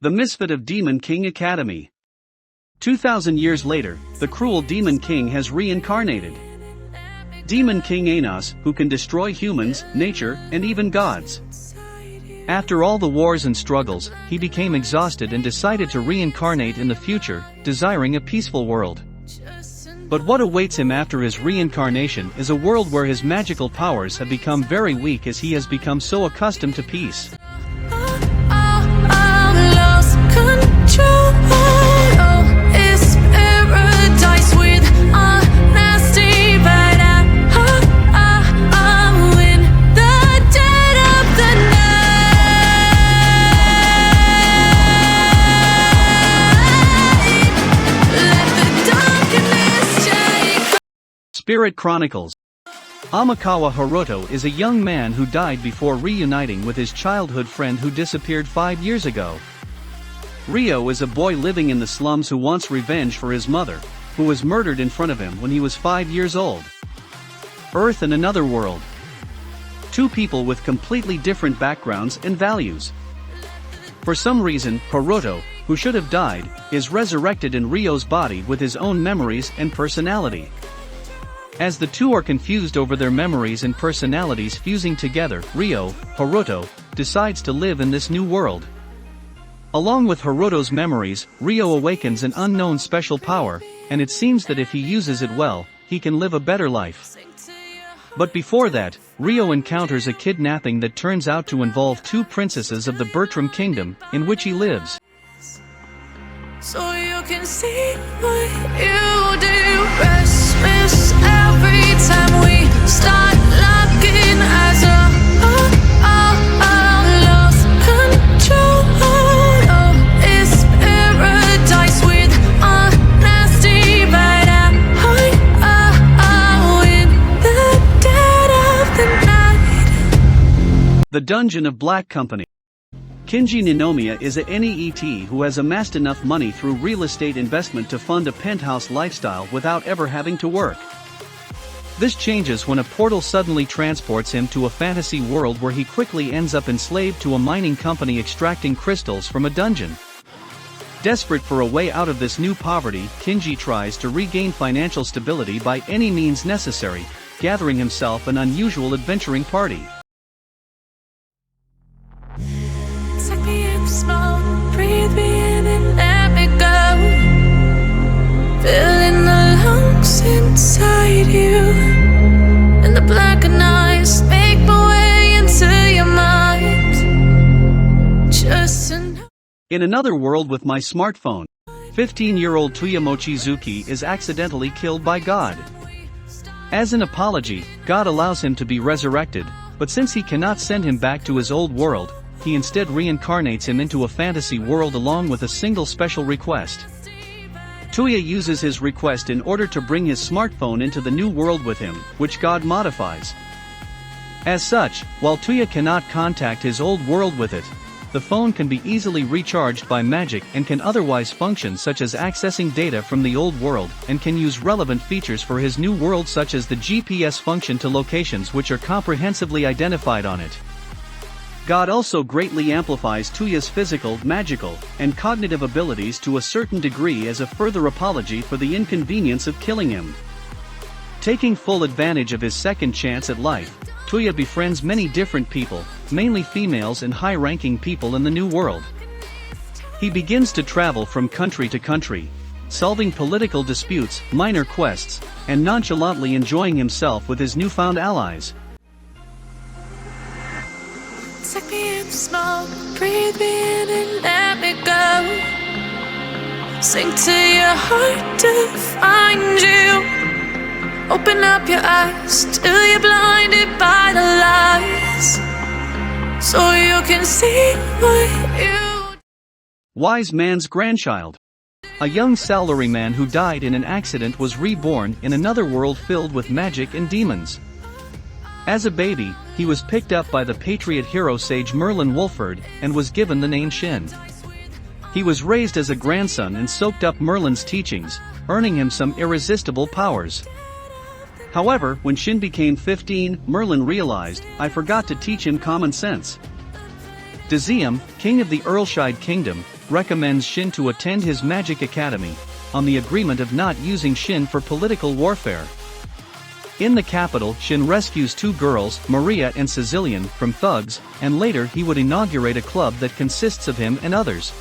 The Misfit of Demon King Academy. 2,000 years later, the cruel Demon King has reincarnated. Demon King Anos, who can destroy humans, nature, and even gods. After all the wars and struggles, he became exhausted and decided to reincarnate in the future, desiring a peaceful world. But what awaits him after his reincarnation is a world where his magical powers have become very weak as he has become so accustomed to peace. Spirit Chronicles. Amakawa Hiroto is a young man who died before reuniting with his childhood friend who disappeared 5 years ago. Ryo is a boy living in the slums who wants revenge for his mother, who was murdered in front of him when he was 5 years old. Earth and another world. Two people with completely different backgrounds and values. For some reason, Hiroto, who should have died, is resurrected in Ryo's body with his own memories and personality. As the two are confused over their memories and personalities fusing together, Ryo, Hiroto, decides to live in this new world. Along with Hiroto's memories, Ryo awakens an unknown special power, and it seems that if he uses it well, he can live a better life. But before that, Ryo encounters a kidnapping that turns out to involve two princesses of the Bertram Kingdom, in which he lives. So you can see what you do, restless every time we start locking eyes up. Lost control. Oh, it's paradise with a nasty bite out. In the dead of the night. The Dungeon of Black Company. Kinji Ninomiya is a NEET who has amassed enough money through real estate investment to fund a penthouse lifestyle without ever having to work. This changes when a portal suddenly transports him to a fantasy world where he quickly ends up enslaved to a mining company extracting crystals from a dungeon. Desperate for a way out of this new poverty, Kinji tries to regain financial stability by any means necessary, gathering himself an unusual adventuring party. Smoke, breathe me in and let me go. Filling the lungs inside you, and the blackened eyes make my way into your mind. In another world with my smartphone, 15-year-old Tuya Mochizuki is accidentally killed by God. As an apology, God allows him to be resurrected, but since he cannot send him back to his old world, he instead reincarnates him into a fantasy world along with a single special request. Tuya uses his request in order to bring his smartphone into the new world with him, which God modifies. As such, while Tuya cannot contact his old world with it, the phone can be easily recharged by magic and can otherwise function such as accessing data from the old world and can use relevant features for his new world such as the GPS function to locations which are comprehensively identified on it. God also greatly amplifies Tuya's physical, magical, and cognitive abilities to a certain degree as a further apology for the inconvenience of killing him. Taking full advantage of his second chance at life, Tuya befriends many different people, mainly females and high-ranking people in the new world. He begins to travel from country to country, solving political disputes, minor quests, and nonchalantly enjoying himself with his newfound allies. Take me in the smoke, breathe me in and let me go. Sink to your heart to find you. Open up your eyes till you're blinded by the lies, so you can see what you. Wise Man's Grandchild. A young salaryman who died in an accident was reborn in another world filled with magic and demons. As a baby, he was picked up by the patriot hero sage Merlin Wolford, and was given the name Shin. He was raised as a grandson and soaked up Merlin's teachings, earning him some irresistible powers. However, when Shin became 15, Merlin realized, I forgot to teach him common sense. Diziem, king of the Earlshide Kingdom, recommends Shin to attend his magic academy, on the agreement of not using Shin for political warfare. In the capital, Shin rescues 2 girls, Maria and Cecilian, from thugs, and later he would inaugurate a club that consists of him and others.